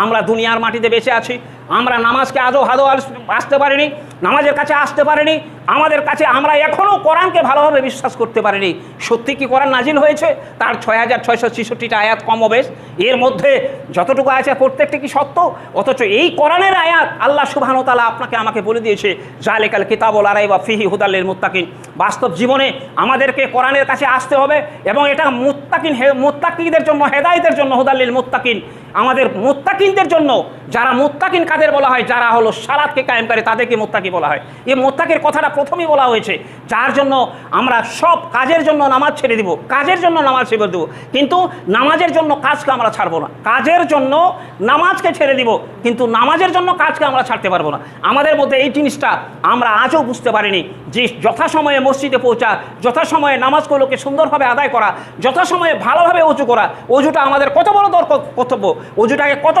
আমরা দুনিয়ার মাটিতে বেঁচে আছি, আমরা নামাজকে আদৌ আদৌ আসতে পারিনি, নামাজের কাছে আসতে পারিনি, আমাদের কাছে আমরা এখনও কোরআনকে ভালোভাবে বিশ্বাস করতে পারিনি। সত্যি কি কোরআন নাজিল হয়েছে? তার 6666টা আয়াত কমবেশ, এর মধ্যে যতটুকু আছে প্রত্যেকটি কি সত্য? অথচ এই কোরআনের আয়াত আল্লাহ সুবহানাহু ওয়া তাআলা আপনাকে আমাকে বলে দিয়েছে জালিকাল কিতাবুল লা রাইবা ফিহি হুদাল লিল মুত্তাকিন। বাস্তব জীবনে আমাদেরকে কোরআনের কাছে আসতে হবে এবং এটা মুত্তাকিদের জন্য, হেদায়েতের জন্য, হুদাল লিল মুত্তাকিন, আমাদের মুত্তাকিনদের জন্য। যারা মুত্তাকিন কাদের বলা হয়? যারা হলো সালাতকে কায়েম করে তাদেরকে মুত্তাকি বলা হয়। এই মুত্তাকির কথাটা প্রথমেই বলা হয়েছে, যার জন্য আমরা সব কাজের জন্য নামাজ ছেড়ে দিব, কাজের জন্য নামাজ ছেড়ে দেবো, কিন্তু নামাজের জন্য কাজকে আমরা ছাড়বো না। কাজের জন্য নামাজকে ছেড়ে দিব, কিন্তু নামাজের জন্য কাজকে আমরা ছাড়তে পারবো না। আমাদের মধ্যে এই জিনিসটা আমরা আজও বুঝতে পারিনি যে যথাসময়ে মসজিদে পৌঁছা, যথাসময়ে নামাজগুলোকে সুন্দরভাবে আদায় করা, যথাসময়ে ভালোভাবে অজু করা। অজুটা আমাদের কত বড় কর্তব্য, অজুটাকে কত